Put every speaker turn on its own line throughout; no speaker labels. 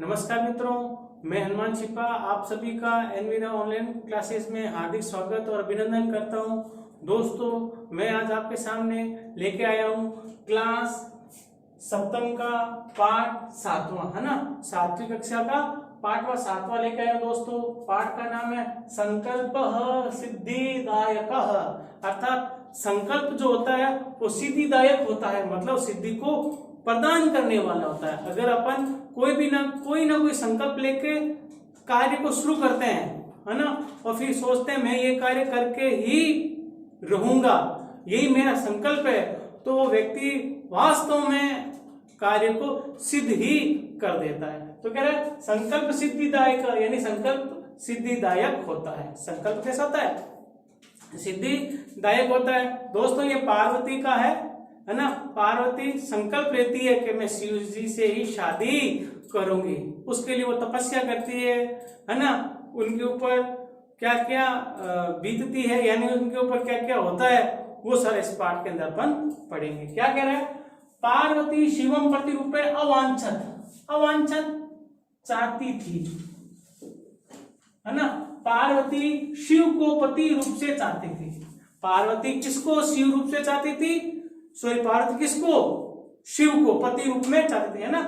नमस्कार मित्रों, मैं हनुमान छिपा आप सभी का एनवीरा ऑनलाइन क्लासेस में हार्दिक स्वागत और अभिनंदन करता हूं। दोस्तों, मैं आज आपके सामने लेके आया हूं क्लास सप्तम का पाठ 7वां, है ना। 7वीं कक्षा का पाठ 7वां लेके आया दोस्तों। पाठ का नाम है संकल्प सिद्धिदायक, अर्थात संकल्प जो होता है वो सिद्धिदायक होता है, मतलब सिद्धि को प्रदान करने वाला होता है। अगर अपन कोई ना कोई संकल्प लेके कार्य को शुरू करते हैं, है ना, और फिर सोचते हैं मैं ये कार्य करके ही रहूंगा, यही मेरा संकल्प है, तो वो व्यक्ति वास्तव में कार्य को सिद्ध ही कर देता है। तो कह रहा है संकल्प सिद्धिदायक, यानी संकल्प सिद्धिदायक होता है। संकल्प कैसा होता है? सिद्धिदायक होता है। दोस्तों, ये पार्वती का है ना। पार्वती संकल्प लेती है कि मैं शिव जी से ही शादी करूंगी। उसके लिए वो तपस्या करती है ना। उनके ऊपर क्या क्या बीतती है, यानी उनके ऊपर क्या क्या होता है, वो सारे इस पाठ के अंदर अपन पढ़ेंगे। क्या कह रहा है? पार्वती शिवम प्रतिरूपे अवांछत चाहती थी, है ना। पार्वती शिव को पति रूप से चाहती थी। पार्वती किसको शिव रूप से चाहती थी? सॉरी, पार्वती किसको? शिव को पति रूप में चाहती थी, है ना।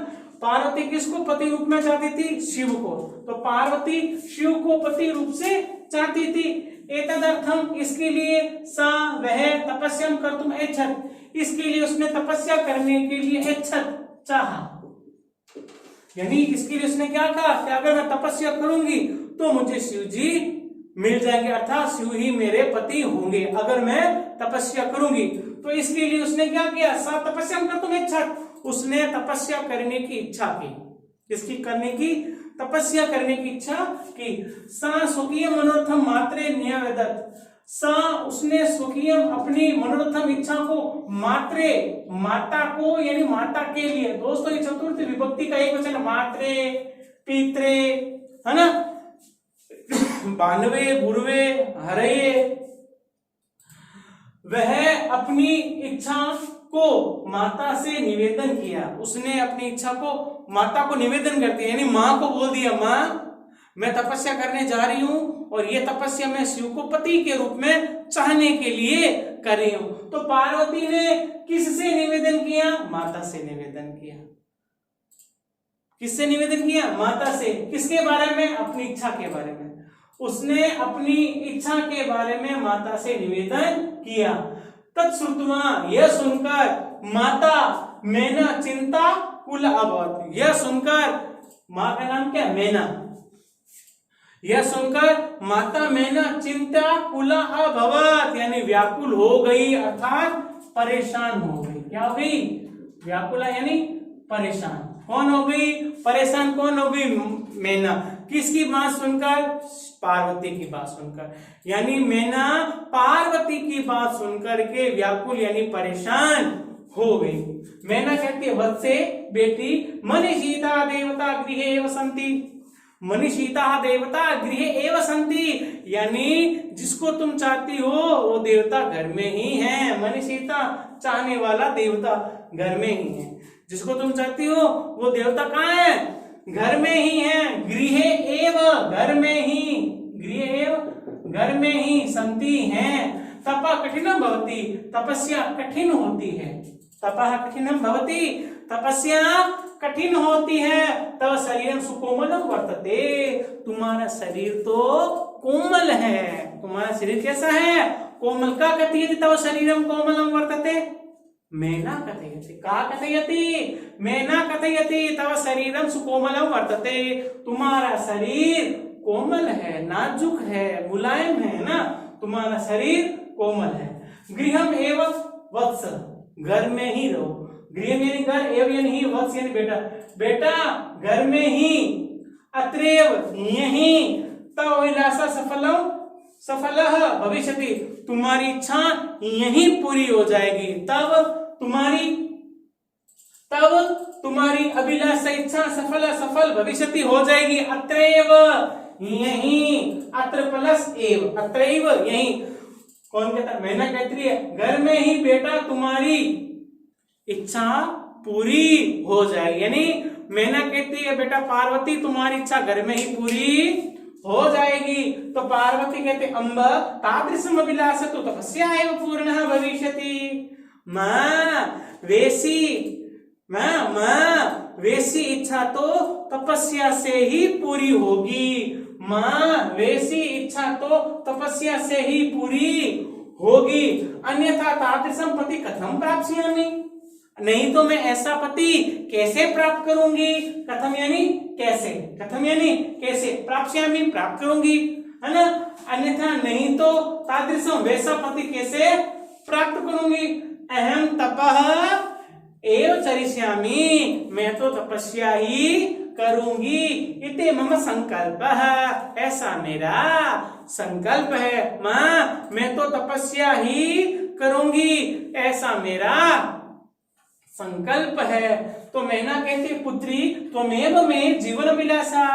पार्वती किसको पति रूप में चाहती थी? शिव को। तो पार्वती शिव को पति रूप से चाहती थी। एतदर्थम, इसके लिए सा वह तपस्या कर्तुम ऐच्छत, इसके लिए उसने तपस्या करने के लिए ऐच्छत चाहा, यानी इसके लिए उसने क्या कहा कि अगर मैं तपस्या करूंगी तो मुझे शिव जी मिल जाएंगे, अर्थात शिव ही मेरे पति होंगे अगर मैं तपस्या करूंगी। तो इसके लिए उसने क्या किया? सा तपस्या कर्तुम ऐच्छत, उसने तपस्या करने की इच्छा की। किसकी करने की? तपस्या करने की इच्छा की। सा स्वकीय मनोरथम मात्रे न्यावेदत, सा उसने स्वकीय अपनी मनोरथम इच्छा को मात्रे, माता को, यानी माता के लिए। दोस्तों, ये चतुर्थ विभक्ति का एक वचन मात्रे, पित्रे, है ना, बानवे, गुरुवे, हरये। वह अपनी इच्छा को माता से निवेदन किया। उसने अपनी इच्छा को माता को निवेदन कर दिया, यानी माँ को बोल दिया, माँ मैं तपस्या करने जा रही हूं और ये तपस्या मैं शिव को पति के रूप में चाहने के लिए कर रही हूं। तो पार्वती ने किससे निवेदन किया? माता से निवेदन किया। किससे निवेदन किया? माता से। किसके बारे में? अपनी इच्छा के बारे में। उसने अपनी इच्छा के बारे में माता से निवेदन किया। तत्श्रुत्वा, यह सुनकर माता मैना चिंता कुल अभवत, यह सुनकर, मां का नाम क्या? मैना। यह सुनकर माता मैना चिंता कुला अभवत, यानी व्याकुल हो गई, अर्थात परेशान हो गई। क्या हो गई? व्याकुला यानी परेशान। कौन हो गई? परेशान कौन हो गई? मैना। किसकी बात सुनकर? पार्वती की बात सुनकर। यानी मैना पार्वती की बात सुनकर के व्याकुल यानी परेशान हो गई। मैना कहती है, वत्से बेटी, मनीषिता देवता गृहे एव सन्ति, मनीषिता देवता गृहे एव सन्ति, यानी जिसको तुम चाहती हो वो देवता घर में ही है। मनीषिता चाहने वाला देवता घर में ही है। जिसको तुम चाहती हो वो देवता कहाँ है? घर में ही है। गृहे एव, घर में ही, गृहे एव, घर में ही, संति है। तपा कठिनम भवति, तपस्या कठिन होती है। तपा कठिनम भवति, तपस्या कठिन होती है। तब शरीरम सुकोमलम वर्तते, तुम्हारा शरीर तो कोमल है। तुम्हारा शरीर कैसा है? कोमल। का कथयति तब शरीरम कोमलम वर्तते? मैना कथयति। का कथयति? मैना कथयति तव शरीरम सुकोमलम वर्तते, तुम्हारा शरीर कोमल है, नाजुक है, मुलायम है ना, तुम्हारा शरीर कोमल है। गृहम एवं वत्स, घर में ही रहो। गृह यानी घर, एवं यानी वत्स यानी बेटा, बेटा घर में ही। अत्रैव यही, तव अभिलाषा सफलः भविष्यति, तुम्हारी इच्छा यही पूरी हो जाएगी। तब तुम्हारी अभिलाषा इच्छा सफल भविष्यति हो जाएगी। अत्रैव यही, अत्र प्लस एव, अत्रैव यही। कौन कहता है? मैना कहती है घर में ही बेटा तुम्हारी इच्छा पूरी हो जाए। यानी मैना कहती है बेटा पार्वती तुम्हारी इच्छा घर में ही पूरी हो जाएगी। तो पार्वती कहते अम्ब तादृशम अभिलाषतु तपस्या एव पूर्णः भविष्यति। मां वैसी इच्छा तो तपस्या से ही पूरी होगी। मां वैसी इच्छा तो तपस्या से ही पूरी होगी। अन्यथा तादृशम पति कथम प्राप्स्यामि, नहीं तो मैं ऐसा पति कैसे प्राप्त करूंगी। कथम यानी कैसे, कथम यानी कैसे, प्राप्स्यामि प्राप्त करूंगी, है ना। अन्यथा नहीं तो तादृशम वैसा पति कैसे प्राप्त करूंगी। अहम तपः एव चरिष्यामि, मैं तो तपस्या ही करूंगी। इति मम संकल्पः, ऐसा मेरा संकल्प है। मां मैं तो तपस्या ही करूंगी, ऐसा मेरा संकल्प है। तो मैना कहती पुत्री त्वमेव मे जीवन अभिलाषा,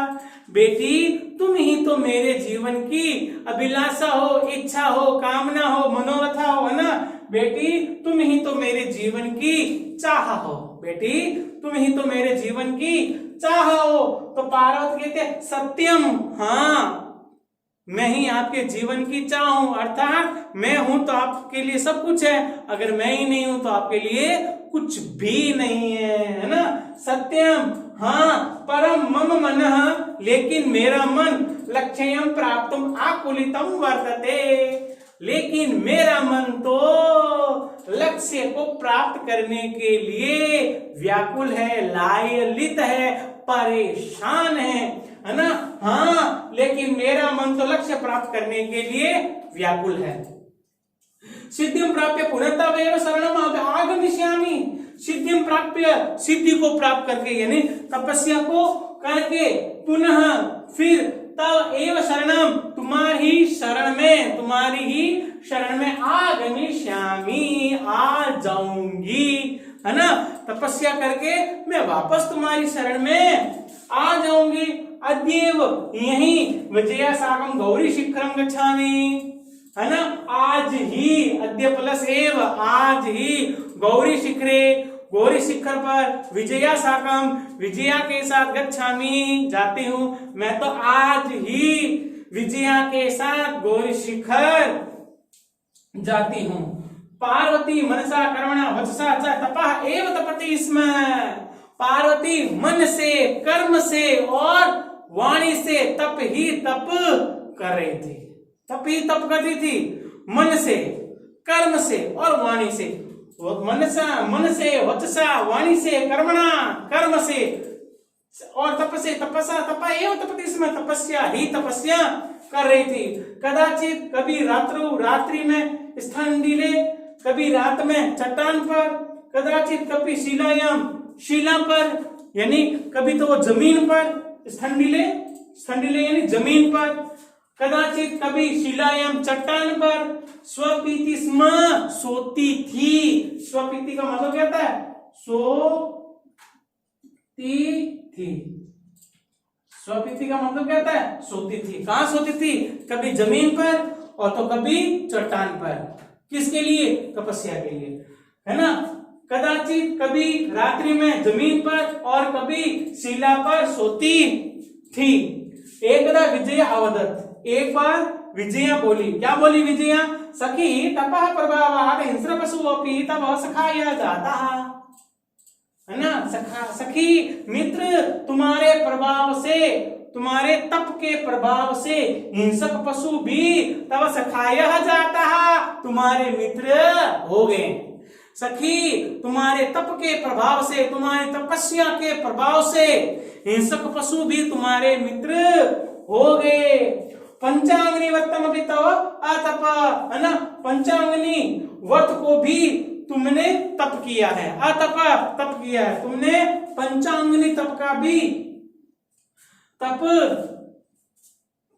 बेटी तुम ही तो मेरे जीवन की अभिलाषा हो, इच्छा हो, कामना हो, मनोरथा हो, है ना। बेटी तुम ही तो मेरे जीवन की चाह हो, बेटी तुम ही तो मेरे जीवन की चाह हो। तो पार्वती कहते सत्यम, हाँ मैं ही आपके जीवन की चाह हूं, अर्थात मैं हूं तो आपके लिए सब कुछ है, अगर मैं ही नहीं हूं तो आपके लिए कुछ भी नहीं है ना। सत्यम, हाँ परम मम मनः, लेकिन मेरा मन लक्ष्यम प्राप्तुम आकुलितम वर्तते, लेकिन मेरा मन तो लक्ष्य को प्राप्त करने के लिए व्याकुल है, लायलित है, परेशान है ना। हाँ लेकिन मेरा मन तो लक्ष्य प्राप्त करने के लिए व्याकुल है। सिद्धिं प्राप्य पुनर्तवेव शरणम आगमिष्यामि, सिद्धिं प्राप्य सिद्धि को प्राप्त करके यानी तपस्या को करके पुनः फिर तव एव शरणम तुम्हारी शरण में आगमिष्यामि आ जाऊंगी, है ना। तपस्या करके मैं वापस तुम्हारी शरण में आ जाऊंगी। अद्येव यही विजया साकम गौरी शिखरम गच्छामि, है ना। आज ही अद्य प्लस एव आज ही गौरी शिखर पर विजया साकम विजया के साथ गच्छामि जाती हूं, मैं तो आज ही विजया के साथ गौरी शिखर जाती हूं। पार्वती मनसा कर्मणा वचसा च तपः एव तपति स्म, पार्वती मन से कर्म से और वाणी से तप ही तप कर रही थी, तप ही तप करती थी, मन से कर्म से और वाणी से। मन से वचसा, वाणी से, कर्मणा कर्म से और तप से, तपसा तपा एवं तपति इसमें तपस्या ही तपस्या कर रही थी। कदाचित कभी रात्रि में स्थंडिले, कभी रात में चट्टान पर, कदाचित कभी शिला पर, यानी कभी तो वो जमीन पर, स्थंडिले यानी जमीन पर, कदाचित कभी शिलायाम चट्टान पर, स्वपीति स्म सोती थी। स्वपीति का मतलब क्या होता है, सोती थी। स्वपीति का मतलब क्या होता है, सोती थी। कहां सोती थी, कभी जमीन पर और तो कभी चट्टान पर। किसके लिए, तपस्या के लिए, है ना। कदाचित कभी रात्रि में जमीन पर और कभी शिला पर सोती थी। एकदा विजया अवदत्, एक बार विजया बोली, क्या बोली विजया, सखी तपः प्रभावात् हिंस्र पशुओपि तव सखाय जातः, है ना। सखी मित्र तुम्हारे प्रभाव से, तुम्हारे तप के प्रभाव से हिंसक पशु भी तव सखाय जाता, तुम्हारे मित्र हो गए। सखी तुम्हारे तप के प्रभाव से, तुम्हारी तपस्या के प्रभाव से हिंसक पशु भी तुम्हारे मित्र हो गए। पंचांगनी व्रतम भी तव अतप, है ना। पंचांगनी व्रत को भी तुमने तप किया है, अतप तप किया है तुमने, पंचांगनी तप का भी तप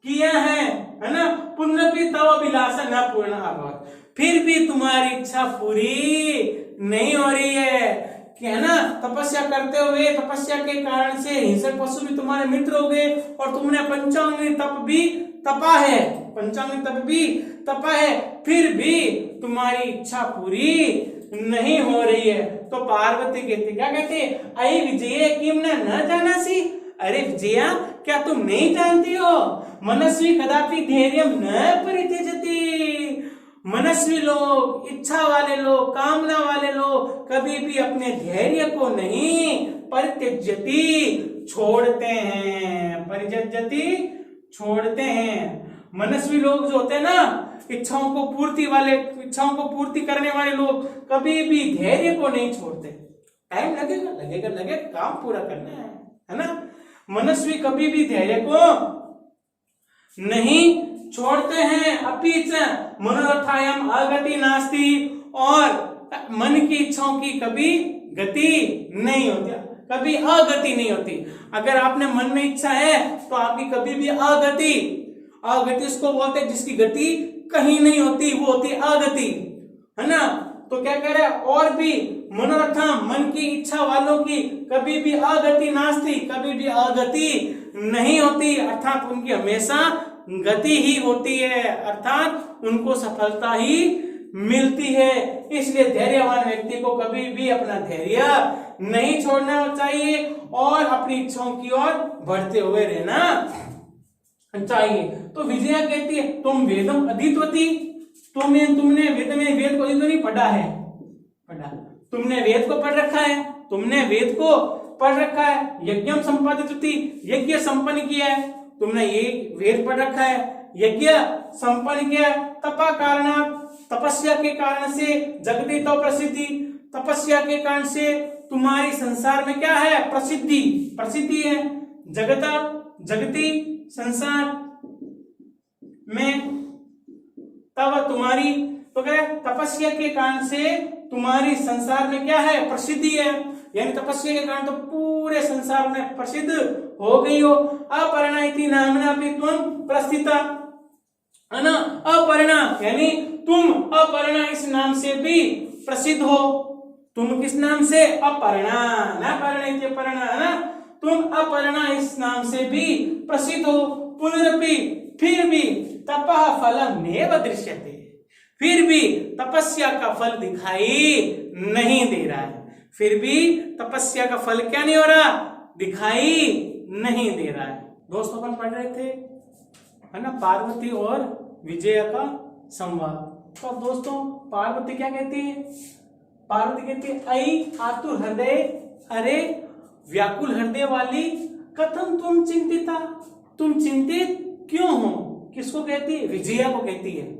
किया है ना। पुण्य भी तव अभिलाषा न पूर्ण अभवत्, फिर भी तुम्हारी इच्छा पूरी नहीं हो रही है, कि है ना। तपस्या करते हुए, तपस्या के कारण से हिंसक पशु भी तुम्हारे मित्र हो गए और तुमने पंचांगनी तप भी तपा है, पंचांगनी तप भी तपा है, फिर भी तुम्हारी इच्छा पूरी नहीं हो रही है। तो पार्वती कहती, क्या कहती है, अय विजय किम न जानासी, अरे विजया क्या तुम नहीं जानती हो, मनस्वी कदापि धैर्यम न परित्यजति, मनस्वी लोग, इच्छा वाले लोग, कामना वाले लोग कभी भी अपने धैर्य को नहीं परित्यजति, छोड़ते हैं, परित्यजति छोड़ते हैं। मनस्वी लोग जो होते हैं ना, इच्छाओं को पूर्ति करने वाले लोग कभी भी धैर्य को नहीं छोड़ते। टाइम लगेगा, काम पूरा करना है ना। मनस्वी कभी भी धैर्य को नहीं छोड़ते हैं। अपीच मनोरथायाम अगति नास्ति, और मन की इच्छाओं की कभी गति नहीं होती, कभी अगति नहीं होती। अगर आपने मन में इच्छा है तो आपकी कभी भी अगति उसको बोलते हैं जिसकी गति कहीं नहीं होती, वो होती अगति, है ना। तो क्या कह रहा है, और भी मनोरथा, मन की इच्छा वालों की कभी भी अगति नास्ति, कभी भी अगति नहीं होती, अर्थात उनकी हमेशा गति ही होती है, अर्थात उनको सफलता ही मिलती है। इसलिए धैर्यवान व्यक्ति को कभी भी अपना धैर्य नहीं छोड़ना चाहिए और अपनी इच्छाओं की ओर बढ़ते हुए रहना चाहिए। तो विजया कहती है, तुम वेदम अधीतवती, तुमने वेद को अधीत नहीं पढ़ा है, तुमने वेद को पढ़ रखा है, यज्ञम संपादितवती, यज्ञ संपन्न किया है, तुमने ये वेद पढ़ रखा है, यज्ञ संपन्न किया, तपा कारणात्, तपस्या के कारण से, जगति तो प्रसिद्धि, तपस्या के कारण से तुम्हारी संसार में क्या है, प्रसिद्धि है, जगति संसार में, तब तुम्हारी, तो क्या तपस्या के कारण से तुम्हारी संसार में क्या है, प्रसिद्धि है, यानी तपस्या के कारण तो पूरे संसार में प्रसिद्ध हो गई हो। अपर्णा इति नामना भी तुम प्रस्थिता, है ना, अपर्णा यानी तुम, अपर्णा इस नाम से भी प्रसिद्ध हो। तुम किस नाम से, अपर्णा, ना पर्णा इति पर्णा, है ना, तुम अपर्णा इस नाम से भी प्रसिद्ध हो। पुनरपि, फिर भी, तपः फलम नेव दृश्यते, फिर भी तपस्या का फल दिखाई नहीं दे रहा है, फिर भी तपस्या का फल क्या नहीं हो रहा, दिखाई नहीं दे रहा है। दोस्तों अपन पढ़ रहे थे, है ना, पार्वती और विजय का संवाद। तो दोस्तों पार्वती क्या कहती है, पार्वती कहती है, आई आतुर हृदय, अरे व्याकुल हृदय वाली, कथम तुम चिंतिता, तुम चिंतित क्यों हो। किसको कहती है, विजया को कहती है।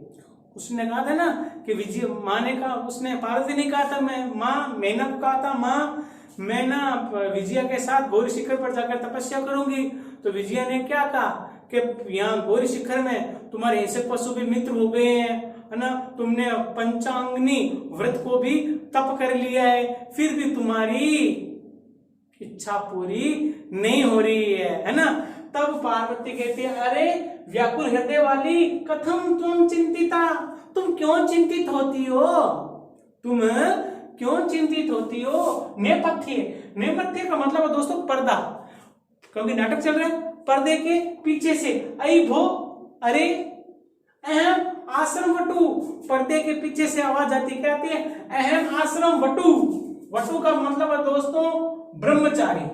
उसने कहा था ना कि विजय, माँ ने कहा, उसने पार्वती ने कहा था, मैंने कहा था माँ, मैं ना विजया के साथ गौरी शिखर पर जाकर तपस्या करूंगी। तो विजया ने क्या कहा कि यहाँ गौरी शिखर में तुम्हारे ऐसे पशु भी मित्र हो गए हैं, है ना, तुमने पंचांगनी व्रत को भी तप कर लिया है, फिर भी तुम्हारी इच्छा पूरी नहीं हो रही है ना। तब पार्वती कहती है, अरे व्याकुल हृदय वाली, कथम तुम चिंतिता, तुम क्यों चिंतित होती हो, तुम क्यों चिंतित होती हो। नेपथ्य का मतलब है दोस्तों पर्दा, क्योंकि नाटक चल रहा है, पर्दे के पीछे से, आई भो, अरे अहम आश्रम वटु, पर्दे के पीछे से आवाज आती, क्या आती है, अहम आश्रम वटु। वटु का मतलब है दोस्तों ब्रह्मचारी,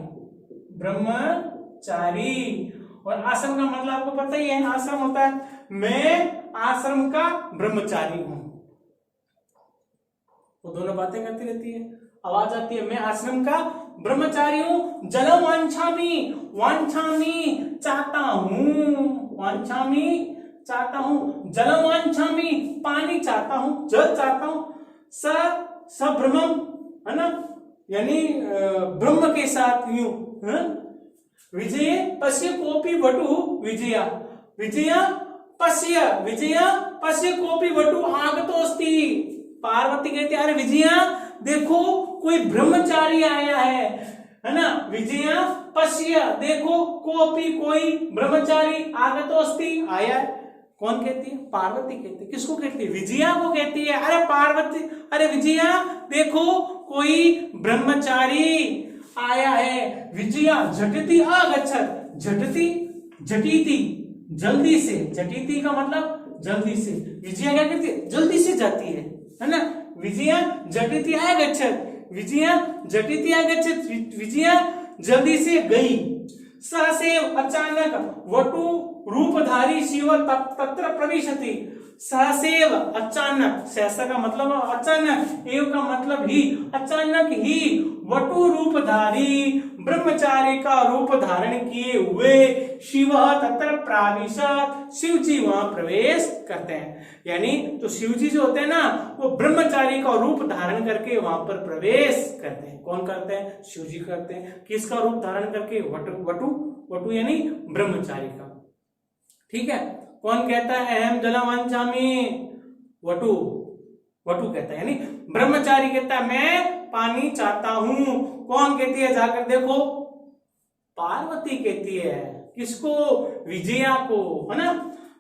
और आश्रम का मतलब आपको पता ही है, आश्रम होता है, मैं आश्रम का ब्रह्मचारी हूं। वो दोनों बातें करती रहती है, आवाज आती है, मैं आश्रम का ब्रह्मचारी हूं। जलम वांछामी चाहता हूं, जलम वांछामी पानी चाहता हूं, जल चाहता हूं, सब्रह्मम, है ना, यानी ब्रह्म के साथ यूं। विजय पश्य कोपी वटु, विजया पश्य कोपी वटु आगतोस्ति। पार्वती कहती है, अरे विजया देखो कोई ब्रह्मचारी आया है ना, विजया पश्य देखो, कोपी कोई ब्रह्मचारी आगतोस्ति आया है। कौन कहती है, पार्वती कहती है। किसको कहती है, विजया को कहती है। अरे पार्वती, अरे विजया देखो कोई ब्रह्मचारी आया है। विजया झटिति आगच्छत, झटिति जल्दी से, झटिति का मतलब जल्दी से, विजया क्या करती है, जल्दी से जाती है ना। विजया झटिति आगच्छत्, विजया झटिति आगच्छत्, विजया जल्दी से गई। सहसेव अचानक वटु रूपधारी शिव तत्र प्रविशति। सहसेव अचानक, सहसा का मतलब अचानक, एव का मतलब ही, अचानक ही वटु रूपधारी ब्रह्मचारी का रूप धारण किए हुए शिव तत्र प्राविशत, शिव जी वहां प्रवेश करते हैं। यानी तो शिव जी जो होते हैं ना, वो ब्रह्मचारी का रूप धारण करके वहां पर प्रवेश करते हैं। कौन करते हैं? शिव जी करते हैं। किसका रूप धारण करके? वटु यानी ब्रह्मचारी का। ठीक है, कौन कहता है अहम जलम वांछामि? वटु कहता है, यानी ब्रह्मचारी कहता है मैं पानी चाहता हूं। कौन कहती है? जाकर देखो, पार्वती कहती है। किसको? विजया को, है ना।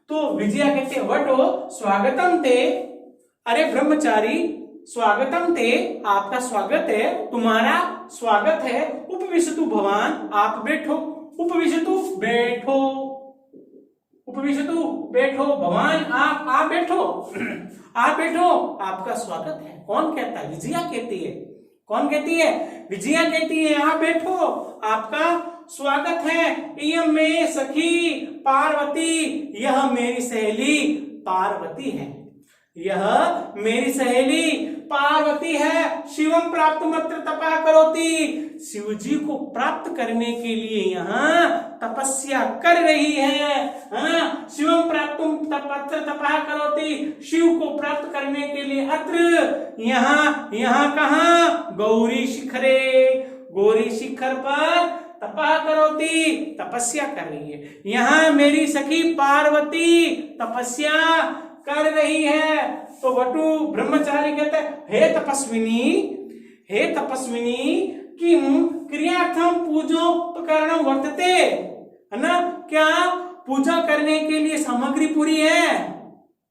तो विजया कहते हैं वटो स्वागतम ते, अरे ब्रह्मचारी स्वागतम ते, आपका स्वागत है, तुम्हारा स्वागत है। उपविशतु भवान, आप बैठो। उपविशतु बैठो, उपविशतु बैठो, भवान आप बैठो, आप बैठो, आपका स्वागत है। कौन कहता है? विजया कहती है। कौन कहती है? विजया कहती है आप बैठो, आपका स्वागत है। इयं मे सखी पार्वती, यह मेरी सहेली पार्वती है, यह मेरी सहेली पार्वती है। शिवम प्राप्त मत्र तपः करोति, शिव जी को प्राप्त करने के लिए यहाँ तपस्या कर रही है। शिवम प्राप्त तपत्र तपः करोति, शिव को प्राप्त करने के लिए अत्र, यहाँ कहाँ? गौरी शिखरे, गौरी शिखर पर तपः करोति, तपस्या कर रही है। यहाँ मेरी सखी पार्वती तपस्या कर रही है। तो वटु ब्रह्मचारी कहते हैं हे तपस्विनी, हे तपस्विनी, किम क्रियार्थम पूजोपकरणम वर्तते, है ना। क्या पूजा करने के लिए सामग्री पूरी है?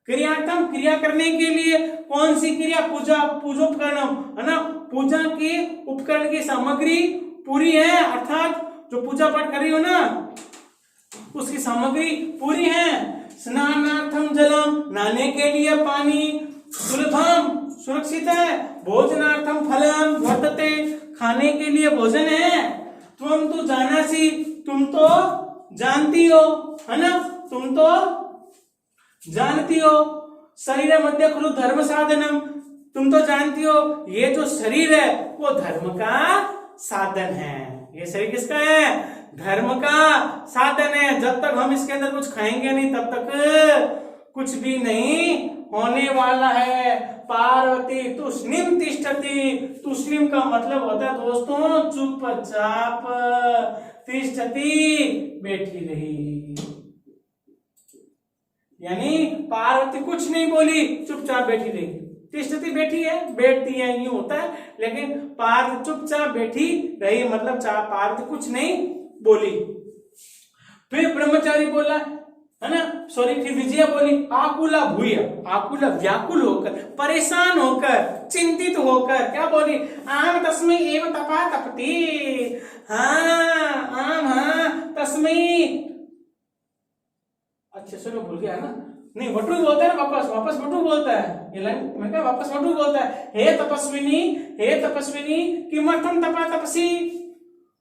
क्रियार्थम, क्रिया करने के लिए कौन सी क्रिया? पूजोपकरणम, है ना। पूजा के उपकरण की सामग्री पूरी है, अर्थात जो पूजा पाठ कर रही हो ना, उसकी सामग्री पूरी है। स्नानार्थम जलम, नहाने के लिए पानी, सुलभम सुरक्षित है। भोजनार्थम फलम वर्तते, खाने के लिए भोजन है। तुम तो जानासी, तुम तो जानती हो, है ना, तुम तो जानती हो। शरीर मध्य खलु धर्म साधनम, तुम तो जानती हो ये जो शरीर है वो धर्म का साधन है। ये शरीर किसका है? धर्म का साधन है। जब तक हम इसके अंदर कुछ खाएंगे नहीं तब तक कुछ भी नहीं होने वाला है। पार्वती तुष्णिम तिष्ठति, तुष्णिम का मतलब होता है दोस्तों चुपचाप, तिष्ठति बैठी रही, यानी पार्वती कुछ नहीं बोली, चुपचाप बैठी रही। तिष्ठति बैठी है, बैठती है, यूं होता है, लेकिन पार्वती चुपचाप बैठी रही, मतलब पार्वती कुछ नहीं बोली। फिर ब्रह्मचारी बोला, है ना, सॉरी, फिर विजया बोली आकुला भूय, आकुला व्याकुल होकर, परेशान होकर, चिंतित होकर, क्या बोली? आम तस्मै एव तपा तपति, हाँ तस्मै, अच्छा चलो भूल गया ना, नहीं वटु बोलता है ना, वापस वटु बोलता है, ये लाइन मैं क्या वापस वटु बोलता है। हे तपस्विनी किमर्थम तपा तपसी,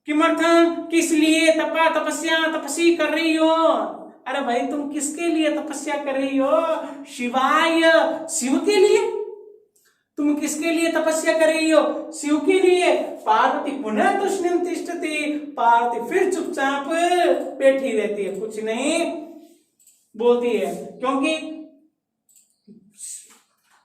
किमर्थम किस लिए तपा तपस्या तपसी कर रही हो? अरे भाई तुम किसके लिए तपस्या कर रही हो? शिवाय, शिव के लिए। तुम किसके लिए तपस्या कर रही हो? शिव के लिए। पार्वती पुनः तुष्णिम तिष्ठति, पार्वती फिर चुपचाप बैठी रहती है, कुछ नहीं बोलती है, क्योंकि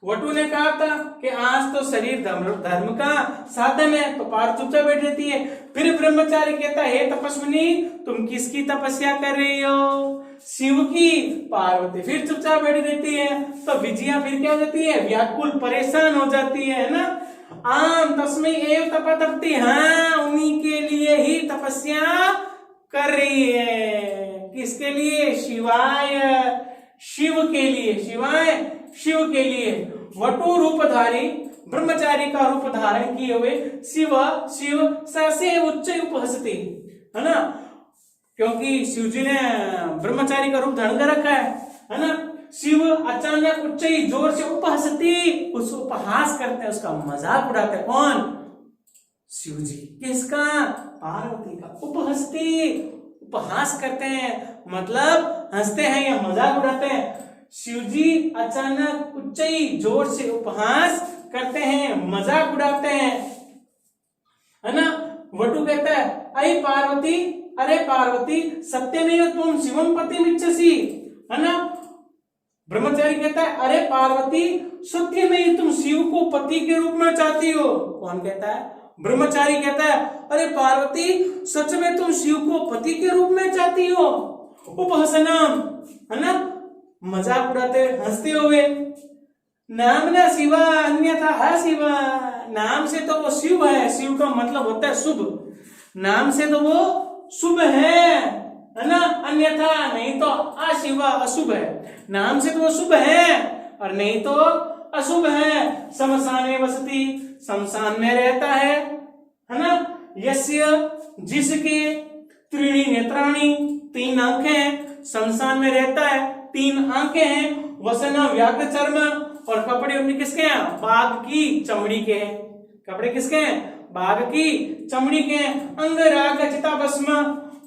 वटु ने कहा था कि आज तो शरीर धर्म का साधन है, तो पार्वती चुपचाप बैठ रहती है। फिर ब्रह्मचारी कहता है हे तपस्विनी तुम किसकी तपस्या कर रही हो? शिव की। पार्वती फिर चुपचाप बैठी रहती है। तो विजया फिर क्या हो जाती है? व्याकुल, परेशान हो जाती है ना। आम तस्मै एव तपा तपति, हाँ उन्हीं के लिए ही तपस्या कर रही है। किसके लिए? शिवाय, शिव के लिए, शिवाय शिव के लिए। वटु रूपधारी, ब्रह्मचारी का रूप धारण किए हुए शिव सहसे उच्च उपहसति, है ना, क्योंकि शिव जी ने ब्रह्मचारी का रूप धारण कर रखा है ना। शिव अचानक उच्च जोर से उपहसती, उस उपहास करते हैं, उसका मजाक उड़ाते हैं। कौन? शिव जी। किसका? पार्वती का। उपहसती, उपहास करते हैं, मतलब हंसते हैं या मजाक उड़ाते हैं। शिव जी अचानक उच्च जोर से उपहास करते हैं, मजाक उड़ाते हैं, है ना। वटु कहता है अरे पार्वती, अरे पार्वती सत्यमेव त्वं शिवम पतिमिच्छसि, है ना। ब्रह्मचारी कहता है अरे पार्वती सत्य में तुम शिव को पति के रूप में चाहती हो। कौन कहता है? ब्रह्मचारी कहता है अरे पार्वती सच में तुम शिव को पति के रूप में चाहती हो। उपहसनम, है ना, मजाक उड़ाते हंसते हुए। नाम ना शिवा अन्यथा अशिवा, नाम से तो वो शिव है, शिव का मतलब होता है शुभ, नाम से तो वो शुभ है ना, अन्यथा नहीं तो अशिवा अशुभ है। नाम से तो वो शुभ है और नहीं तो अशुभ है। शमशाने वसति, शमशान में रहता है ना। यस्य, जिसके, त्रीणि नेत्राणि, 3 आंखें हैं, शमशान में रहता है, 3 आंखें हैं। वसन व्याघ्र चर्म, और कपड़े उनके किसके हैं? बाघ की चमड़ी के हैं। कपड़े किसके हैं? बाघ की चमड़ी के हैं। अंग राग चिताभस्म,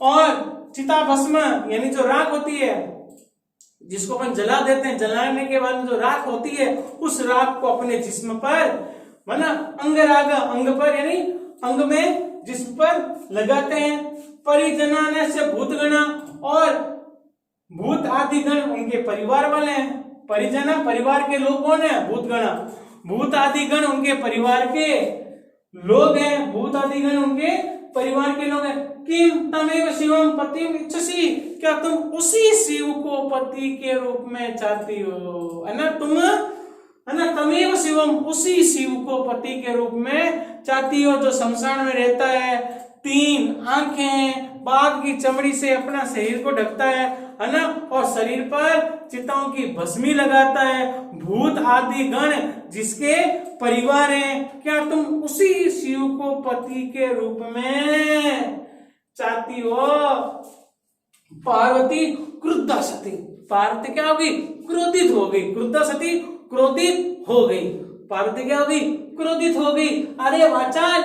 और चिताभस्म यानी जो राख होती है जिसको अपन जला देते हैं, जलाने के बाद जो राख होती है उस राख को अपने जिस्म पर, माना अंग राग, अंग पर यानी अंग में जिस्म पर लगाते हैं। परिजनान से भूतगणा, और भूत आदि गण उनके परिवार वाले हैं। परिजन परिवार के लोग कौन है? भूतगणा। भूत आदि गण उनके परिवार के लोग हैं, भूत आदि गण उनके परिवार के लोग हैं। किम तमेव शिवम पतिम इच्छसि, क्या तुम उसी शिव को पति के रूप में चाहती हो, है ना। तुम, है ना, तमेव शिवम, उसी शिव को पति के रूप में चाहती हो जो शमशान में रहता है, 3 आंखें, बाघ की चमड़ी से अपना शरीर को ढकता है ना, और शरीर पर चिताओं की भस्मी लगाता है। भूत आदि गण जिसके परिवार हैं, क्या तुम उसी शिव को पति के रूप में चाहती हो? पार्वती क्रुद्धा सती, पार्वती क्या होगी? क्रोधित हो गई। क्रुद्धा सती क्रोधित हो गई। पार्वती क्या होगी? क्रोधित हो गई। अरे वाचाल,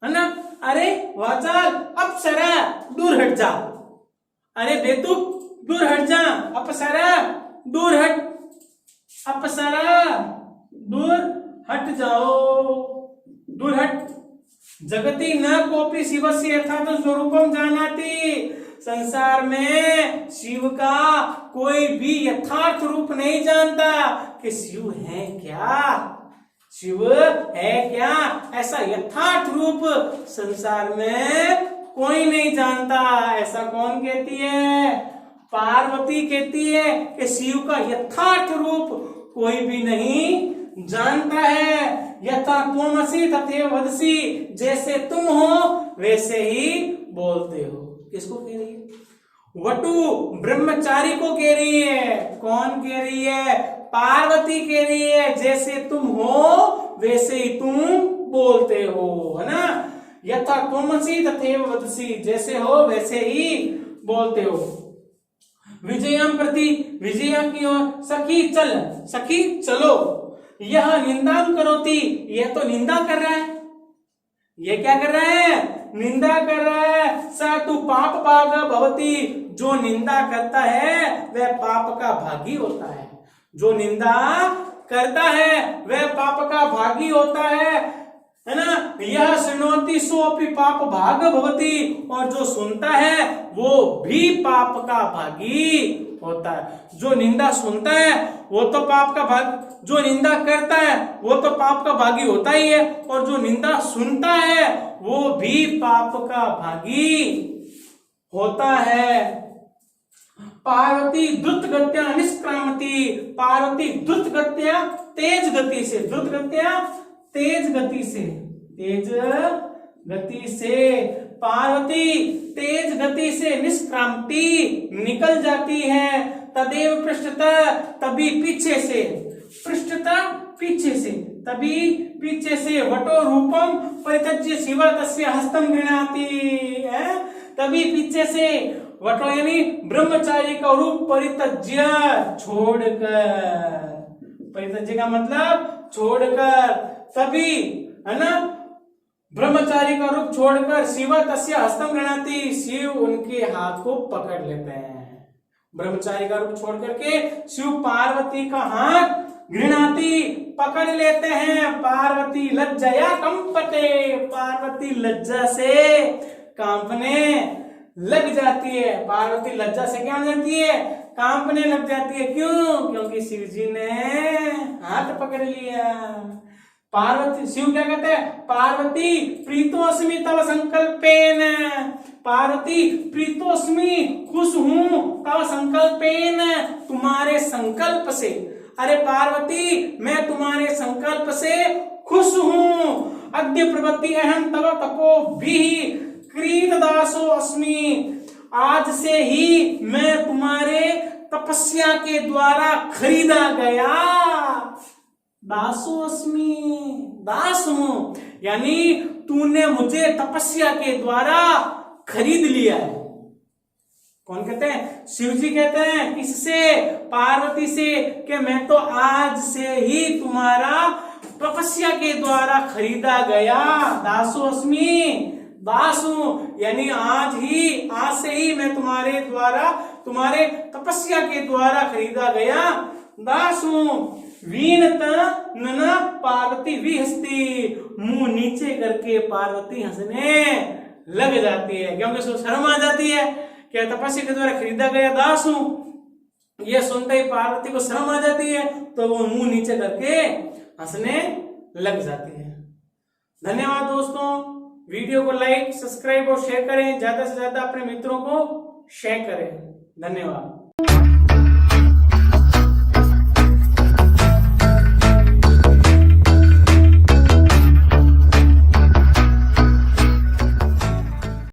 है ना, अरे वाचाल अप्सरा दूर हट जा, अरे बेतुक दूर हट जा, अप्सरा दूर हट, अप्सरा दूर हट जाओ, दूर हट। जगति न कोपी शिवस्य यथार्थ स्वरूपम जानाति, संसार में शिव का कोई भी यथार्थ रूप नहीं जानता कि शिव है क्या, शिव है क्या, ऐसा यथार्थ रूप संसार में कोई नहीं जानता। ऐसा कौन कहती है? पार्वती कहती है कि शिव का यथार्थ रूप कोई भी नहीं जानता है। यथा त्वमसि तथैव वदसि, जैसे तुम हो वैसे ही बोलते हो। किसको कह रही है? वटु ब्रह्मचारी को कह रही है। कौन कह रही है? पार्वती कह रही है, जैसे तुम हो वैसे ही तुम बोलते हो, है ना। यथा त्वमसि तथैव वदसि, जैसे हो वैसे ही बोलते हो। विजयम प्रति, विजया की ओर, सखी चल, सखी चलो। यह निंदा करोति, यह तो निंदा कर रहा है। ये क्या कर रहा है? निंदा कर रहा है। स तु पाप भाग भवति, जो निंदा करता है वह पाप का भागी होता है। जो निंदा करता है वह पाप का भागी होता है ना। यह शृणोति सोपि पाप भाग भवति, और जो सुनता है वो भी पाप का भागी होता है। जो निंदा सुनता है वो तो पाप का भाग, जो निंदा करता है वो तो पाप का भागी होता ही है, और जो निंदा सुनता है वो भी पाप का भागी होता है। पार्वती द्रुत गत्या निष्क्रामती, पार्वती द्रुत गत्या तेज गति से, द्रुत गत्या तेज गति से, तेज गति से, पार्वती तेज गति से निष्क्रांति निकल जाती है। तदेव पृष्ठतः, तभी पीछे से, पृष्ठतः पीछे से, तभी पीछे से, वटो रूपम परित्यज्य शिव तस्य हस्तम गृह्णाति, तभी पीछे से वटो यानी ब्रह्मचारी का रूप परित्यज्य छोड़कर, परित्यज्य का मतलब छोड़कर, तभी है ना ब्रह्मचारी का रूप छोड़कर शिव तस्य हस्तम गृणाति, शिव उनके हाथ को पकड़ लेते हैं। ब्रह्मचारी का रूप छोड़ करके शिव पार्वती का हाथ गृणाति पकड़ लेते हैं। पार्वती लज्जया कंपते, पार्वती लज्जा से कांपने लग जाती है। पार्वती लज्जा से क्या हो जाती है? कांपने लग जाती है। क्यों? क्योंकि शिव जी ने हाथ पकड़ लिया। पार्वती, शिव क्या कहते हैं? पार्वती प्रीतोस्मि तव संकल्पेन, पार्वती प्रीतोस्मि खुश हूं तव संकल्पेन, तुम्हारे संकल्प से। अरे पार्वती मैं तुम्हारे संकल्प से खुश हूं। अद्य प्रवृत्ति अहम तव तपो भी क्रीत दासो अस्मि, आज से ही मैं तुम्हारे तपस्या के द्वारा खरीदा गया। दासो अस्मि, दास हूं, यानी तूने मुझे तपस्या के द्वारा खरीद लिया है। कौन कहते हैं? शिव जी कहते हैं किससे? पार्वती से, कि मैं तो आज से ही तुम्हारा तपस्या के द्वारा खरीदा गया। दासो अस्मि, दास हूं, यानी आज से ही मैं तुम्हारे द्वारा, तुम्हारे तपस्या के द्वारा खरीदा गया दास हूं। वीनत नना पार्वती विहस्ती, मुंह नीचे करके पार्वती हंसने लग जाती है, क्योंकि उसको शर्म आ जाती है कि तपस्या के द्वारा खरीदा गया दास हूं। यह सुनते ही पार्वती को शर्म आ जाती है, तो वो मुंह नीचे करके हंसने लग जाती है। धन्यवाद दोस्तों, वीडियो को लाइक, सब्सक्राइब और शेयर करें, ज्यादा से ज्यादा अपने मित्रों को शेयर करें। धन्यवाद।